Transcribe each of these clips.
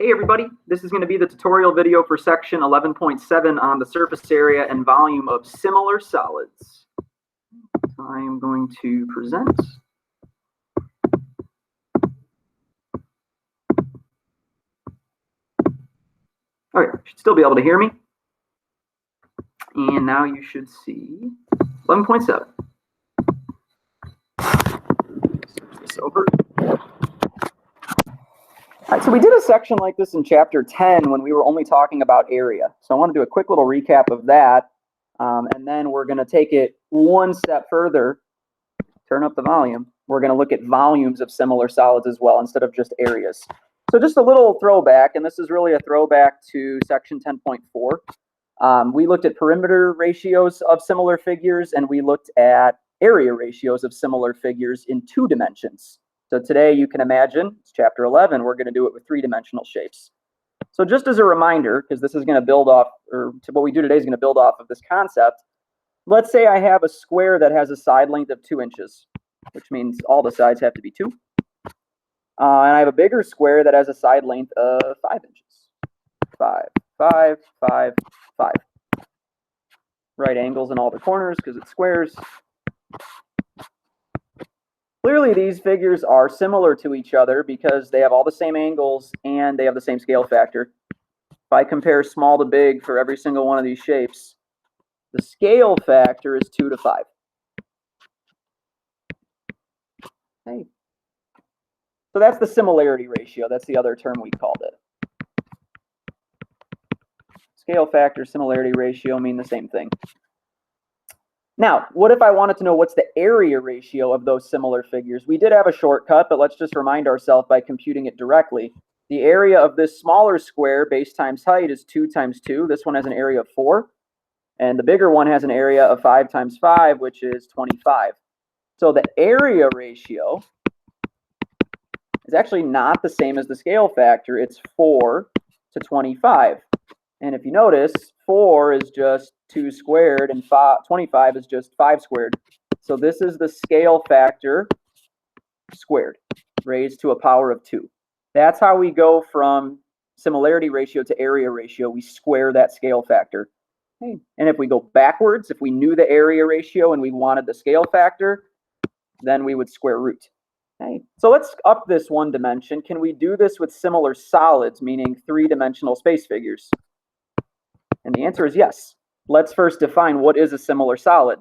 Hey everybody, this is going to be the tutorial video for section 11.7 on the surface area and volume of similar solids. I am going to present. Okay, you should still be able to hear me. And now you should see 11.7. Switch this over. All right, so we did a section like this in chapter 10 when we were only talking about area. So I want to do a quick little recap of that. And then we're going to take it one step further, turn up the volume. We're going to look at volumes of similar solids as well instead of just areas. So just a little throwback, and this is really a throwback to section 10.4. We looked at perimeter ratios of similar figures, and we looked at area ratios of similar figures in 2 dimensions. So today you can imagine, it's chapter 11, we're going to do it with 3-dimensional shapes. So just as a reminder, because this is going to build off, or what we do today is going to build off of this concept, let's say I have a square that has a side length of 2 inches, which means all the sides have to be 2. And I have a bigger square that has a side length of 5 inches. 5, 5, 5, 5. Right angles in all the corners because it's squares. Clearly, these figures are similar to each other because they have all the same angles and they have the same scale factor. If I compare small to big for every single one of these shapes, the scale factor is 2 to 5. Okay. So that's the similarity ratio. That's the other term we called it. Scale factor, similarity ratio mean the same thing. Now, what if I wanted to know what's the area ratio of those similar figures? We did have a shortcut, but let's just remind ourselves by computing it directly. The area of this smaller square, base times height, is 2 times 2. This one has an area of 4. And the bigger one has an area of 5 times 5, which is 25. So the area ratio is actually not the same as the scale factor. It's 4 to 25. And if you notice, 4 is just 2 squared, and 25 is just 5 squared. So this is the scale factor squared, raised to a power of 2. That's how we go from similarity ratio to area ratio. We square that scale factor. Okay. And if we go backwards, if we knew the area ratio and we wanted the scale factor, then we would square root. Okay. So let's up this 1 dimension. Can we do this with similar solids, meaning 3-dimensional space figures? And the answer is yes. Let's first define what is a similar solid.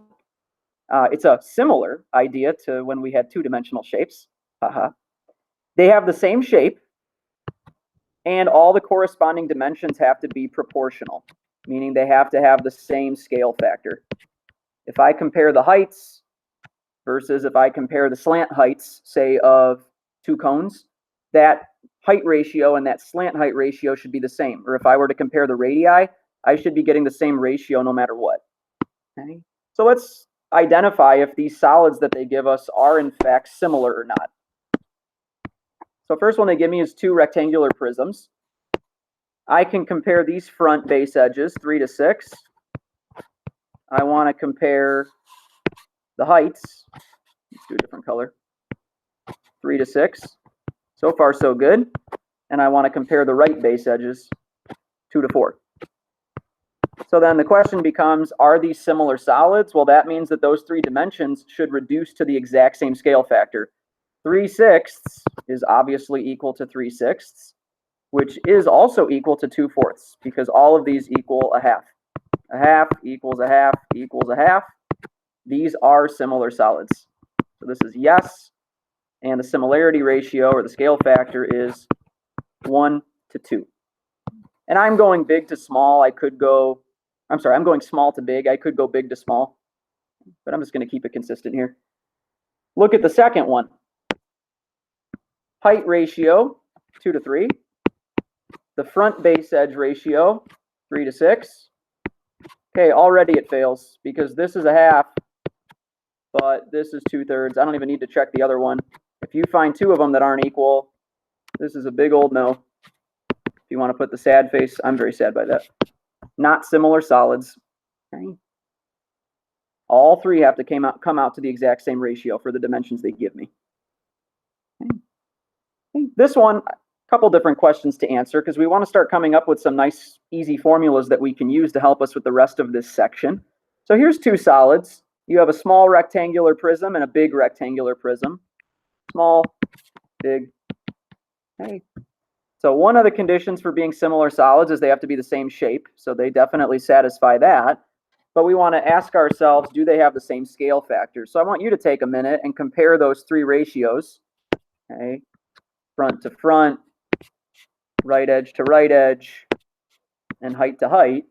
It's a similar idea to when we had 2-dimensional shapes. They have the same shape, and all the corresponding dimensions have to be proportional, meaning they have to have the same scale factor. If I compare the heights versus if I compare the slant heights, say, of 2 cones, that height ratio and that slant height ratio should be the same. Or if I were to compare the radii, I should be getting the same ratio no matter what. Okay? So let's identify if these solids that they give us are in fact similar or not. So first one they give me is 2 rectangular prisms. I can compare these front base edges, 3 to 6. I want to compare the heights. Let's do a different color. 3 to 6. So far so good. And I want to compare the right base edges, 2 to 4. So then the question becomes, are these similar solids? Well, that means that those 3 dimensions should reduce to the exact same scale factor. 3/6 is obviously equal to 3/6, which is also equal to 2/4, because all of these equal a half. A half equals a half equals a half. These are similar solids. So this is yes, and the similarity ratio, or the scale factor, is 1 to 2. And I'm going big to small. I'm going small to big. I could go big to small, but I'm just going to keep it consistent here. Look at the second one. Height ratio, 2 to 3. The front base edge ratio, 3 to 6. Okay, already it fails because this is a half, but this is 2/3. I don't even need to check the other one. If you find 2 of them that aren't equal, this is a big old no. If you want to put the sad face, I'm very sad by that. Not similar solids. Okay. All 3 have to come out to the exact same ratio for the dimensions they give me. Okay. This one couple different questions to answer because we want to start coming up with some nice, easy formulas that we can use to help us with the rest of this section. So here's two solids. You have a small rectangular prism and a big rectangular prism. Small, big. Okay. So one of the conditions for being similar solids is they have to be the same shape. So they definitely satisfy that. But we want to ask ourselves, do they have the same scale factor? So I want you to take a minute and compare those three ratios. Okay. Front to front, right edge to right edge, and height to height.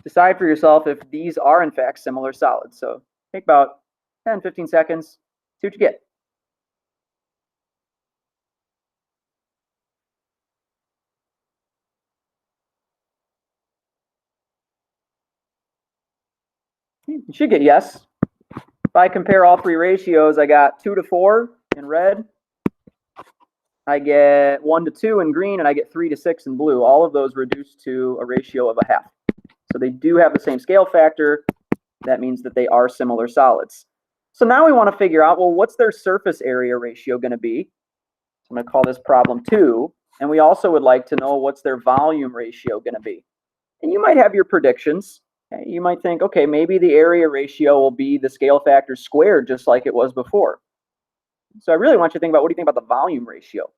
Decide for yourself if these are in fact similar solids. So take about 10, 15 seconds, see what you get. You should get yes. If I compare all three ratios, I got 2 to 4 in red, I get 1 to 2 in green, and I get 3 to 6 in blue. All of those reduced to a ratio of a half. So they do have the same scale factor. That means that they are similar solids. So now we want to figure out, well, what's their surface area ratio going to be? So I'm going to call this problem 2. And we also would like to know what's their volume ratio going to be. And you might have your predictions. Okay? You might think, okay, maybe the area ratio will be the scale factor squared just like it was before. So I really want you to think about, what do you think about the volume ratio?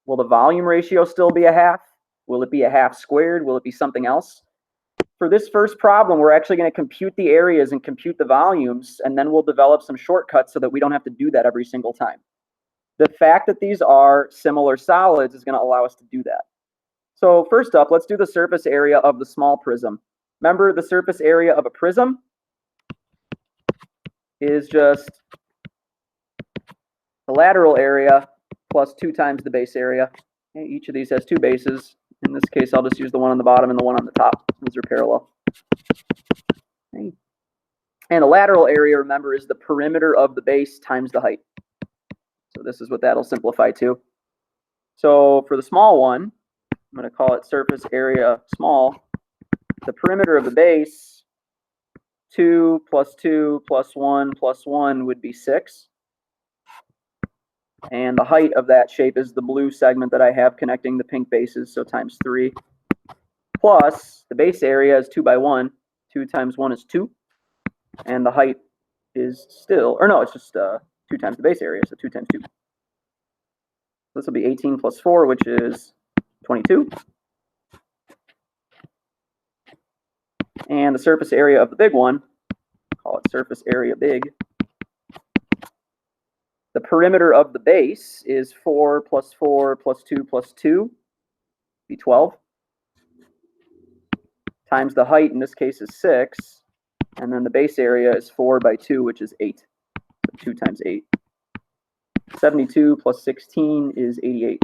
Will the volume ratio still be a half? Will it be a half squared? Will it be something else? For this first problem, we're actually going to compute the areas and compute the volumes, and then we'll develop some shortcuts so that we don't have to do that every single time. The fact that these are similar solids is going to allow us to do that. So first up, let's do the surface area of the small prism. Remember, the surface area of a prism is just the lateral area plus 2 times the base area. Okay, each of these has 2 bases. In this case, I'll just use the one on the bottom and the one on the top. Those are parallel. Okay. And the lateral area, remember, is the perimeter of the base times the height. So this is what that'll simplify to. So for the small one, I'm going to call it surface area small. The perimeter of the base, 2 plus 2 plus 1 plus 1 would be 6. And the height of that shape is the blue segment that I have connecting the pink bases, so times 3. Plus, the base area is 2 by 1. 2 times 1 is 2. And the height is still, or no, it's just 2 times the base area, so 2 times 2. This will be 18 plus 4, which is 22. And the surface area of the big one, call it surface area big. The perimeter of the base is 4 plus 4 plus 2 plus 2, be 12. Times the height, in this case, is 6. And then the base area is 4 by 2, which is 8. So 2 times 8. 72 plus 16 is 88.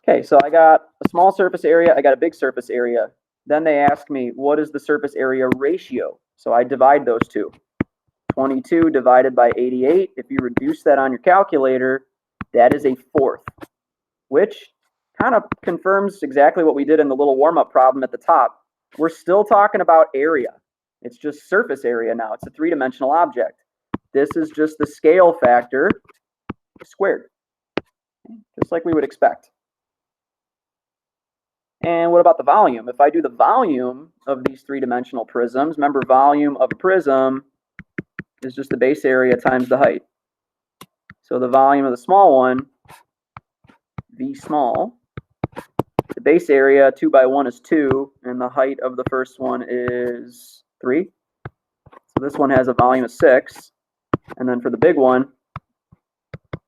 Okay, so I got a small surface area, I got a big surface area. Then they ask me, what is the surface area ratio? So I divide those two. 22 divided by 88, if you reduce that on your calculator, that is a fourth, which kind of confirms exactly what we did in the little warm-up problem at the top. We're still talking about area. It's just surface area now. It's a 3-dimensional object. This is just the scale factor squared, just like we would expect. And what about the volume? If I do the volume of these 3-dimensional prisms, remember, volume of a prism is just the base area times the height. So the volume of the small one, V small, the base area 2 by 1 is 2, and the height of the first one is 3. So this one has a volume of 6. And then for the big one,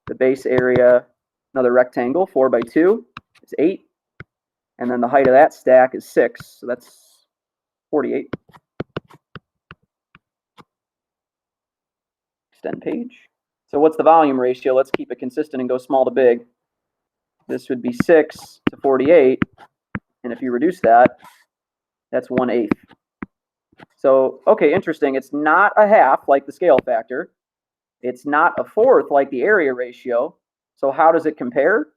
the base area, another rectangle, 4 by 2 is 8. And then the height of that stack is 6, so that's 48. Extend page. So what's the volume ratio? Let's keep it consistent and go small to big. This would be 6 to 48. And if you reduce that, that's 1/8. So, okay, interesting. It's not a half like the scale factor. It's not a fourth like the area ratio. So how does it compare?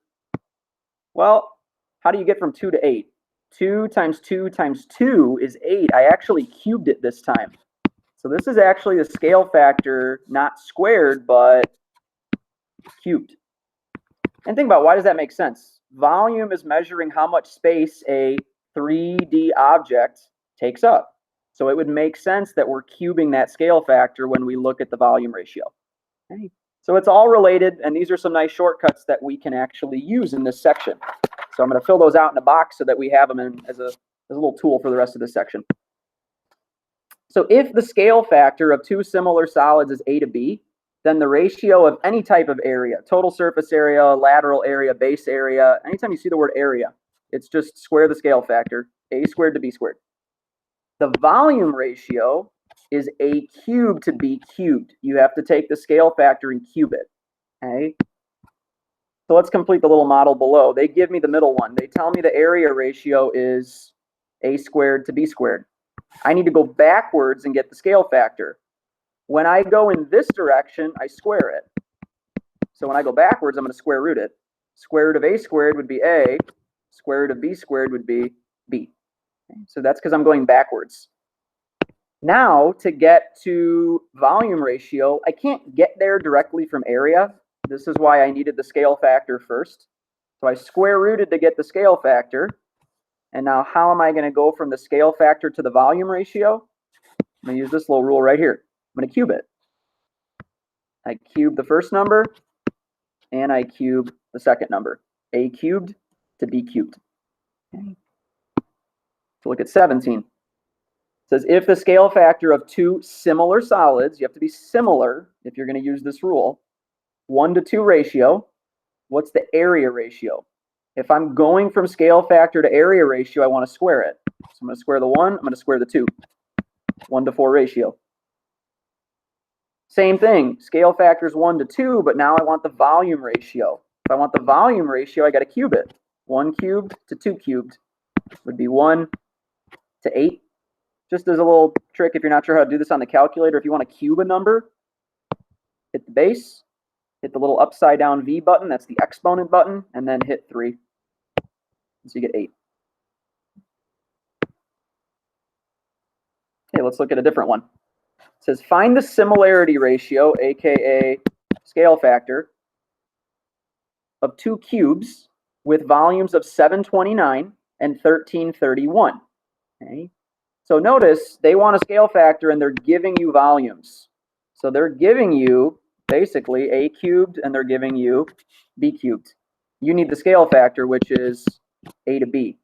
Well, how do you get from 2 to 8? 2 times 2 times 2 is 8. I actually cubed it this time. So this is actually the scale factor, not squared, but cubed. And think about, why does that make sense? Volume is measuring how much space a 3D object takes up. So it would make sense that we're cubing that scale factor when we look at the volume ratio. Okay. So it's all related, and these are some nice shortcuts that we can actually use in this section. So I'm going to fill those out in a box so that we have them as a little tool for the rest of this section. So if the scale factor of two similar solids is A to B, then the ratio of any type of area, total surface area, lateral area, base area, anytime you see the word area, it's just square the scale factor, A squared to B squared. The volume ratio is A cubed to B cubed. You have to take the scale factor and cube it. Okay. So let's complete the little model below. They give me the middle one. They tell me the area ratio is A squared to B squared. I need to go backwards and get the scale factor. When I go in this direction, I square it. So when I go backwards, I'm going to square root it. Square root of A squared would be A. Square root of B squared would be B. Okay. So that's because I'm going backwards. Now, to get to volume ratio, I can't get there directly from area. This is why I needed the scale factor first. So I square rooted to get the scale factor. And now how am I going to go from the scale factor to the volume ratio? I'm going to use this little rule right here. I'm going to cube it. I cube the first number, and I cube the second number. A cubed to B cubed. Okay. So look at 17. It says if the scale factor of two similar solids, you have to be similar if you're going to use this rule, 1:2 ratio, what's the area ratio? If I'm going from scale factor to area ratio, I want to square it. So I'm going to square the 1, I'm going to square the 2. 1:4 ratio. Same thing, scale factor is 1:2, but now I want the volume ratio. If I want the volume ratio, I got to cube it. 1 cubed to 2 cubed would be 1 to 8. Just as a little trick, if you're not sure how to do this on the calculator, if you want to cube a number, hit the base, hit the little upside down V button, that's the exponent button, and then hit 3. So you get 8. Okay, let's look at a different one. It says find the similarity ratio, aka scale factor, of two cubes with volumes of 729 and 1331. Okay. So notice they want a scale factor and they're giving you volumes. So they're giving you basically A cubed and they're giving you B cubed. You need the scale factor, which is A to B.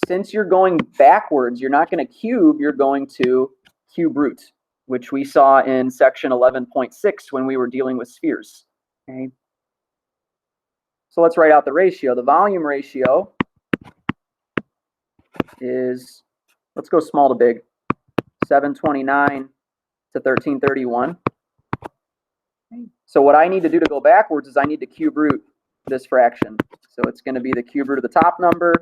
Since you're going backwards, you're not going to cube, you're going to cube root, which we saw in section 11.6 when we were dealing with spheres. Okay. So let's write out the ratio. The volume ratio is, let's go small to big, 729 to 1331. So what I need to do to go backwards is I need to cube root this fraction. So it's going to be the cube root of the top number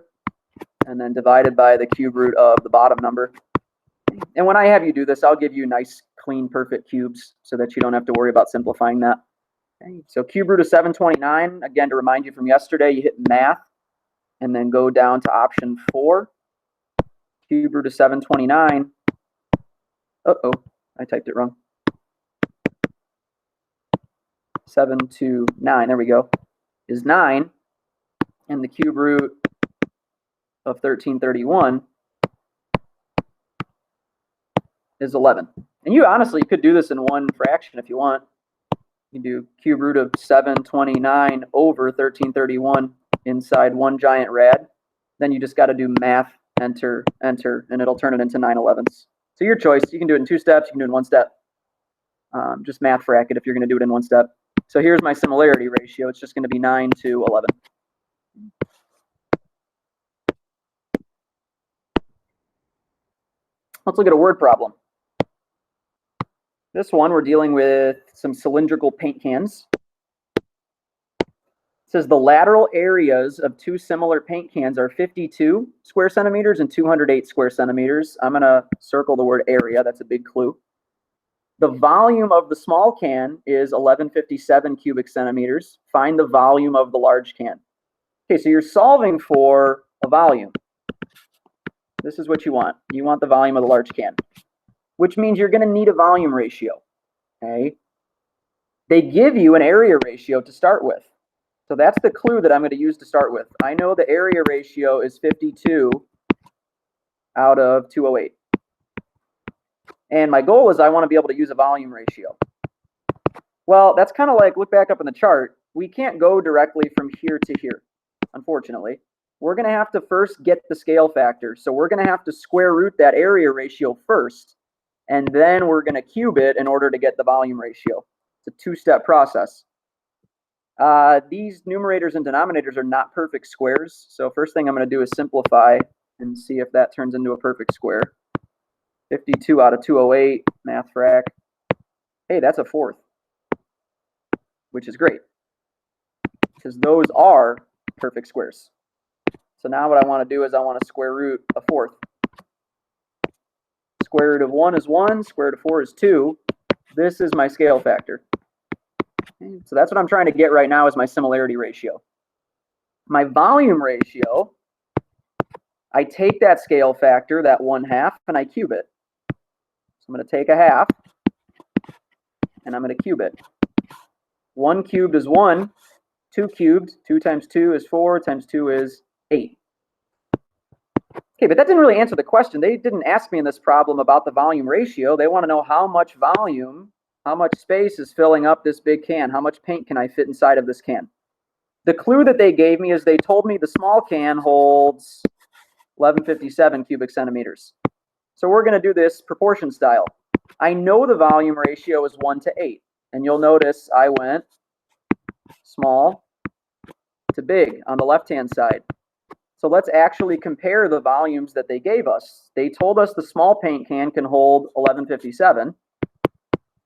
and then divided by the cube root of the bottom number. And when I have you do this, I'll give you nice, clean, perfect cubes so that you don't have to worry about simplifying that. Okay. So cube root of 729, again, to remind you from yesterday, you hit math and then go down to option 4. Cube root of 729. Uh-oh, I typed it wrong. 729, there we go, is 9. And the cube root of 1331 is 11. And you honestly could do this in one fraction if you want. You do cube root of 729 over 1331 inside one giant rad. Then you just got to do math, enter, enter, and it'll turn it into 9/11s. So your choice. You can do it in 2 steps. You can do it in 1 step. Just math bracket if you're going to do it in 1 step. So here's my similarity ratio. It's just going to be 9 to 11. Let's look at a word problem. This one, we're dealing with some cylindrical paint cans. It says the lateral areas of 2 similar paint cans are 52 square centimeters and 208 square centimeters. I'm going to circle the word area. That's a big clue. The volume of the small can is 1157 cubic centimeters. Find the volume of the large can. Okay, so you're solving for a volume. This is what you want. You want the volume of the large can, which means you're going to need a volume ratio. Okay. They give you an area ratio to start with. So that's the clue that I'm going to use to start with. I know the area ratio is 52 out of 208. And my goal is I want to be able to use a volume ratio. Well, that's kind of like, look back up in the chart. We can't go directly from here to here, unfortunately. We're going to have to first get the scale factor. So we're going to have to square root that area ratio first, and then we're going to cube it in order to get the volume ratio. It's a two-step process. These numerators and denominators are not perfect squares. So first thing I'm going to do is simplify and see if that turns into a perfect square. 52 out of 208, math frac. Hey, that's a fourth, which is great because those are perfect squares. So now what I want to do is I want to square root a fourth. Square root of 1 is 1, square root of 4 is 2. This is my scale factor. Okay, so that's what I'm trying to get right now is my similarity ratio. My volume ratio, I take that scale factor, that 1/2, and I cube it. So I'm going to take a half, and I'm going to cube it. 1 cubed is 1. 2 cubed, 2 times 2 is 4, times 2 is 8. Okay, but that didn't really answer the question. They didn't ask me in this problem about the volume ratio. They want to know how much volume, how much space is filling up this big can. How much paint can I fit inside of this can? The clue that they gave me is they told me the small can holds 1157 cubic centimeters. So we're going to do this proportion style. I know the volume ratio is 1 to 8. And you'll notice I went small to big on the left-hand side. So let's actually compare the volumes that they gave us. They told us the small paint can hold 1157.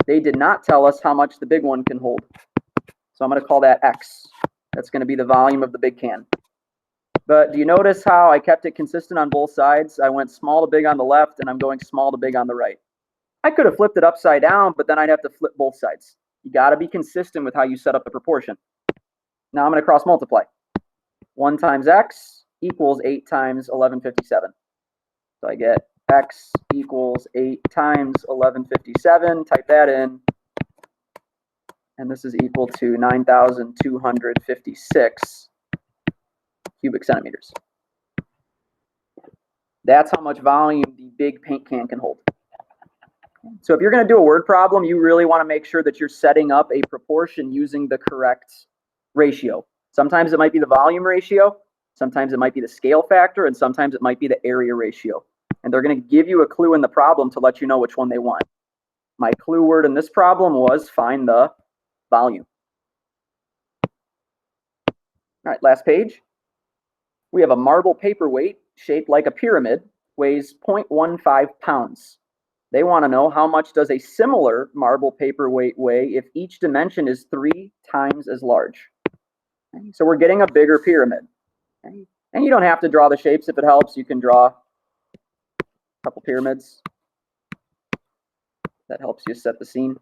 They did not tell us how much the big one can hold. So I'm going to call that X. That's going to be the volume of the big can. But do you notice how I kept it consistent on both sides? I went small to big on the left, and I'm going small to big on the right. I could have flipped it upside down, but then I'd have to flip both sides. You got to be consistent with how you set up the proportion. Now I'm going to cross multiply. 1 times X equals 8 times 1157. So I get X equals 8 times 1157. Type that in. And this is equal to 9,256 cubic centimeters. That's how much volume the big paint can hold. So if you're going to do a word problem, you really want to make sure that you're setting up a proportion using the correct ratio. Sometimes it might be the volume ratio, sometimes it might be the scale factor, and sometimes it might be the area ratio. And they're going to give you a clue in the problem to let you know which one they want. My clue word in this problem was find the volume. All right, last page. We have a marble paperweight shaped like a pyramid, weighs 0.15 pounds. They want to know how much does a similar marble paperweight weigh if each dimension is 3 times as large. Okay, so we're getting a bigger pyramid. Okay, and you don't have to draw the shapes if it helps. You can draw a couple pyramids. That helps you set the scene.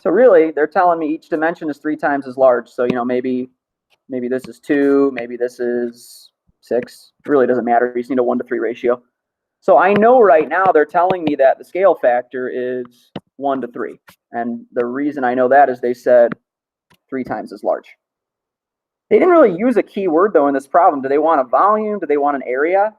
So really, they're telling me each dimension is 3 times as large. So, you know, maybe this is 2, maybe this is 6. It really doesn't matter. You just need a 1 to 3 ratio. So I know right now they're telling me that the scale factor is 1 to 3. And the reason I know that is they said 3 times as large. They didn't really use a key word, though, in this problem. Do they want a volume? Do they want an area?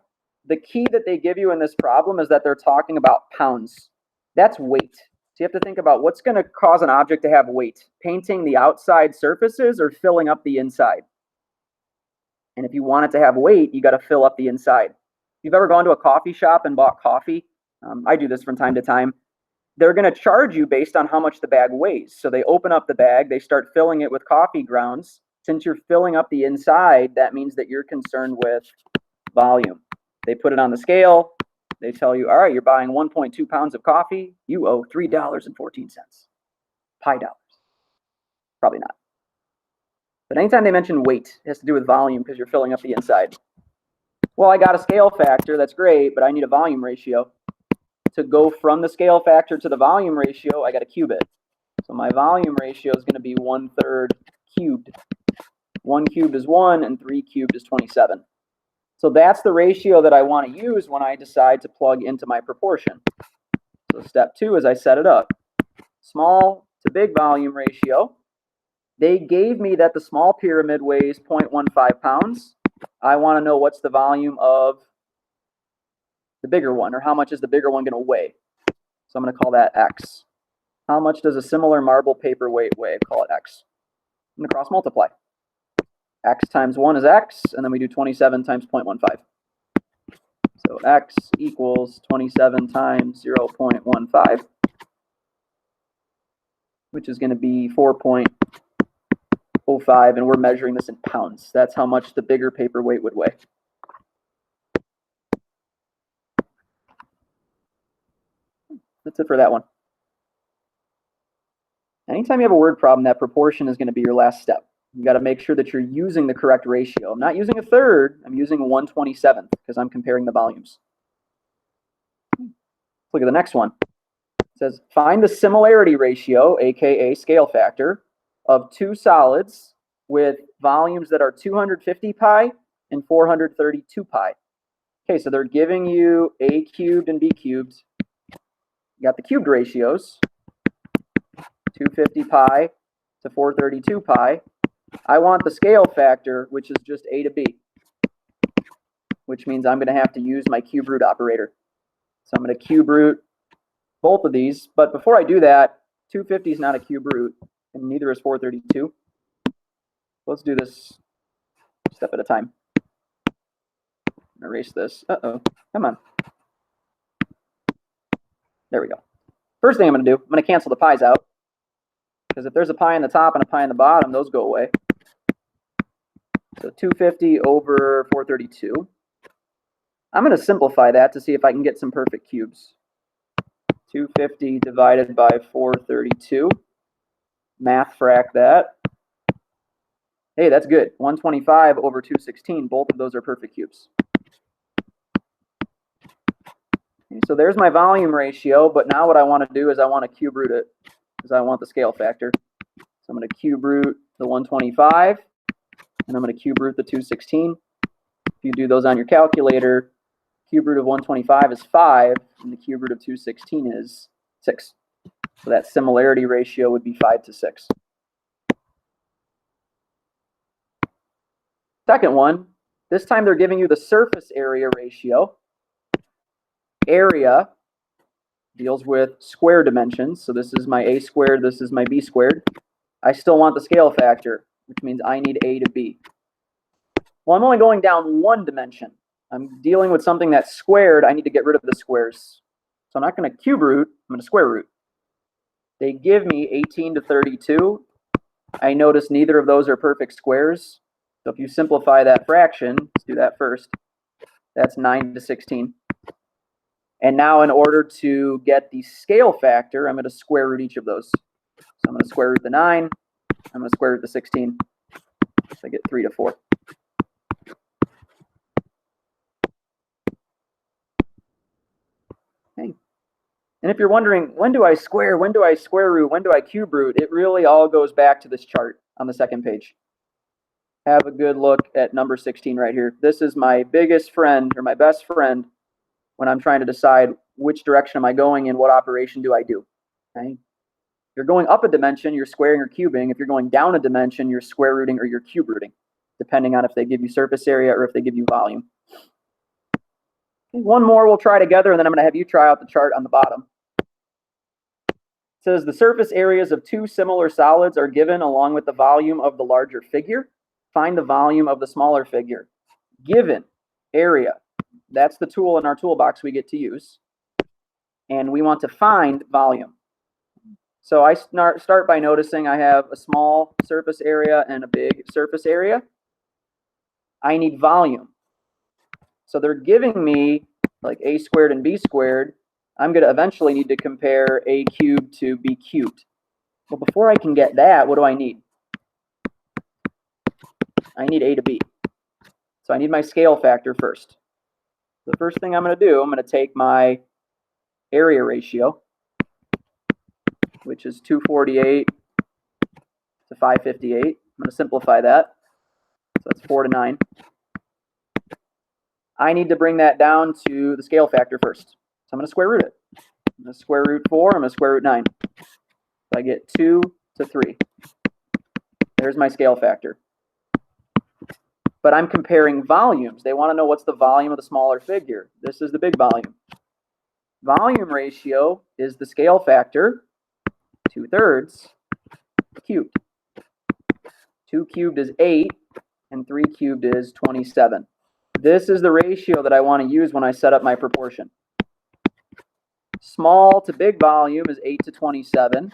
The key that they give you in this problem is that they're talking about pounds. That's weight. So you have to think about what's going to cause an object to have weight. Painting the outside surfaces or filling up the inside. And if you want it to have weight, you got to fill up the inside. If you've ever gone to a coffee shop and bought coffee, I do this from time to time, they're going to charge you based on how much the bag weighs. So they open up the bag, they start filling it with coffee grounds. Since you're filling up the inside, that means that you're concerned with volume. They put it on the scale. They tell you, all right, you're buying 1.2 pounds of coffee. You owe $3.14. Pi dollars. Probably not. But anytime they mention weight, it has to do with volume because you're filling up the inside. Well, I got a scale factor. That's great, but I need a volume ratio. To go from the scale factor to the volume ratio, I got to cube it. So my volume ratio is going to be 1/3 cubed. 1 cubed is 1, and 3 cubed is 27. So that's the ratio that I want to use when I decide to plug into my proportion. So step 2 is I set it up. small to big volume ratio. They gave me that the small pyramid weighs 0.15 pounds. I want to know what's the volume of the bigger one, or how much is the bigger one going to weigh. So I'm going to call that X. How much does a similar marble paperweight weigh? Call it X. I'm going to cross multiply. X times 1 is X, and then we do 27 times 0.15. So X equals 27 times 0.15, which is going to be 4.05, and we're measuring this in pounds. That's how much the bigger paperweight would weigh. That's it for that one. Anytime you have a word problem, that proportion is going to be your last step. You got to make sure that you're using the correct ratio. I'm not using a third, I'm using a 1/27th because I'm comparing the volumes. Look at the next one. It says, find the similarity ratio, aka scale factor, of two solids with volumes that are 250 pi and 432 pi. Okay, so they're giving you A cubed and B cubed. You got the cubed ratios, 250 pi to 432 pi. I want the scale factor, which is just A to B, which means I'm going to have to use my cube root operator. So I'm going to cube root both of these. But before I do that, 250 is not a cube root, and neither is 432. Let's do this step at a time. Erase this. Uh-oh. Come on. There we go. First thing I'm going to do, I'm going to cancel the pi's out. Because if there's a pi on the top and a pi on the bottom, those go away. So 250 over 432. I'm going to simplify that to see if I can get some perfect cubes. 250 divided by 432. Math frac that. Hey, that's good. 125 over 216. Both of those are perfect cubes. Okay, so there's my volume ratio, but now what I want to do is I want to cube root it because I want the scale factor. So I'm going to cube root the 125, and I'm going to cube root the 216. If you do those on your calculator, cube root of 125 is 5, and the cube root of 216 is 6. So that similarity ratio would be 5 to 6. Second one, this time they're giving you the surface area ratio. Area deals with square dimensions. So this is my A squared, this is my B squared. I still want the scale factor, which means I need A to B. Well, I'm only going down one dimension. I'm dealing with something that's squared. I need to get rid of the squares. So I'm not going to cube root, I'm going to square root. They give me 18 to 32. I notice neither of those are perfect squares. So if you simplify that fraction, let's do that first. That's 9 to 16. And now in order to get the scale factor, I'm going to square root each of those. So I'm going to square root the 9. I'm going to square root the 16. So I get 3 to 4. Okay. And if you're wondering, when do I square root, when do I cube root, it really all goes back to this chart on the second page. Have a good look at number 16 right here. This is my biggest friend, or my best friend, when I'm trying to decide which direction am I going in, what operation do I do. Okay? If you're going up a dimension, you're squaring or cubing. If you're going down a dimension, you're square rooting or you're cube rooting, depending on if they give you surface area or if they give you volume. Okay, one more we'll try together, and then I'm going to have you try out the chart on the bottom. It says the surface areas of two similar solids are given along with the volume of the larger figure. Find the volume of the smaller figure. Given area. That's the tool in our toolbox we get to use. And we want to find volume. So I start by noticing I have a small surface area and a big surface area. I need volume. So they're giving me like A squared and B squared. I'm going to eventually need to compare A cubed to B cubed. Well, before I can get that, what do I need? I need A to B. So I need my scale factor first. The first thing I'm going to do, I'm going to take my area ratio, which is 248 to 558. I'm going to simplify that. So that's 4 to 9. I need to bring that down to the scale factor first. So I'm going to square root it. I'm going to square root 4. I'm going to square root 9. I get 2 to 3. There's my scale factor. But I'm comparing volumes. They want to know what's the volume of the smaller figure. This is the big volume. Volume ratio is the scale factor, 2/3 cubed. 2 cubed is 8, and 3 cubed is 27. This is the ratio that I want to use when I set up my proportion. Small to big volume is 8 to 27.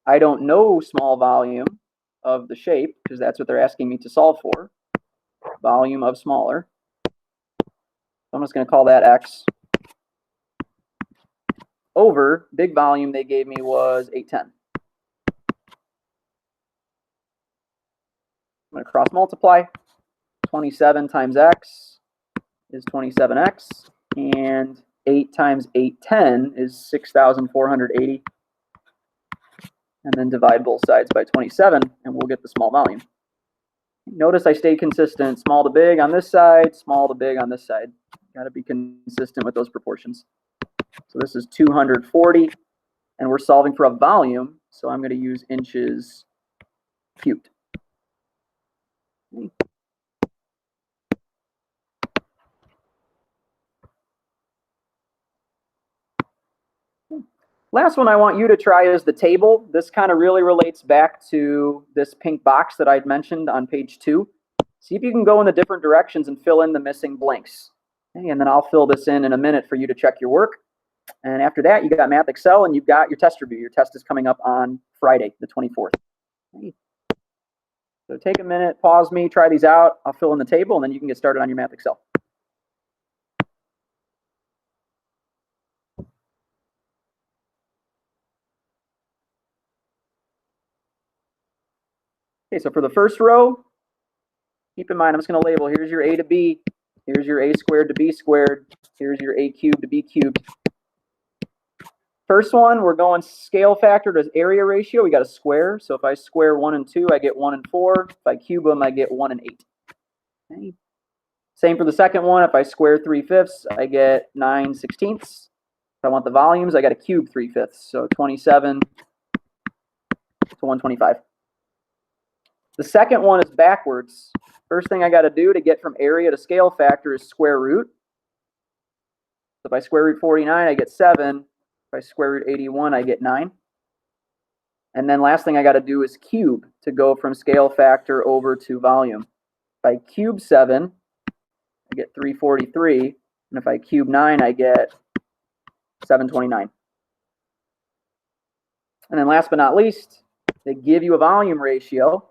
I don't know small volume of the shape, because that's what they're asking me to solve for. Volume of smaller. I'm just going to call that x. Over big volume they gave me was 810. I'm going to cross multiply. 27 times x is 27x, and 8 times 810 is 6,480. And then divide both sides by 27, and we'll get the small volume. Notice I stayed consistent, small to big on this side, small to big on this side. Got to be consistent with those proportions. So this is 240, and we're solving for a volume, so I'm going to use inches cubed. Last one I want you to try is the table. This kind of really relates back to this pink box that I'd mentioned on page 2. See if you can go in the different directions and fill in the missing blanks. Okay, and then I'll fill this in a minute for you to check your work. And after that, you got Math Excel and you've got your test review. Your test is coming up on Friday, the 24th. Okay. So take a minute, pause me, try these out. I'll fill in the table, and then you can get started on your Math Excel. Okay, so for the first row, keep in mind, I'm just going to label, here's your a to b, here's your a squared to b squared, here's your a cubed to b cubed. First one, we're going scale factor to area ratio. We got a square, so if I square 1 and 2, I get 1 and 4. If I cube them, I get 1 and 8. Okay. Same for the second one. If I square 3/5, I get 9/16. If I want the volumes, I got to cube 3/5, so 27 to 125. The second one is backwards. First thing I got to do to get from area to scale factor is square root. So if I square root 49, I get 7. If I square root 81, I get 9. And then last thing I got to do is cube to go from scale factor over to volume. If I cube 7, I get 343. And if I cube 9, I get 729. And then last but not least, they give you a volume ratio.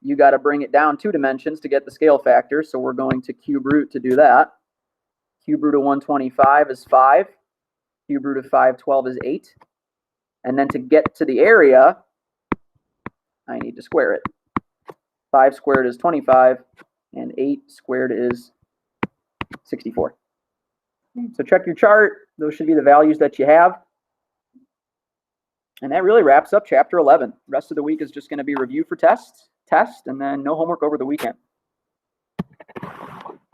You got to bring it down 2 dimensions to get the scale factor. So we're going to cube root to do that. Cube root of 125 is 5. Cube root of 512 is 8. And then to get to the area, I need to square it. 5 squared is 25, and 8 squared is 64. So check your chart. Those should be the values that you have. And that really wraps up chapter 11. The rest of the week is just going to be review for test, and then no homework over the weekend.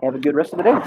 Have a good rest of the day.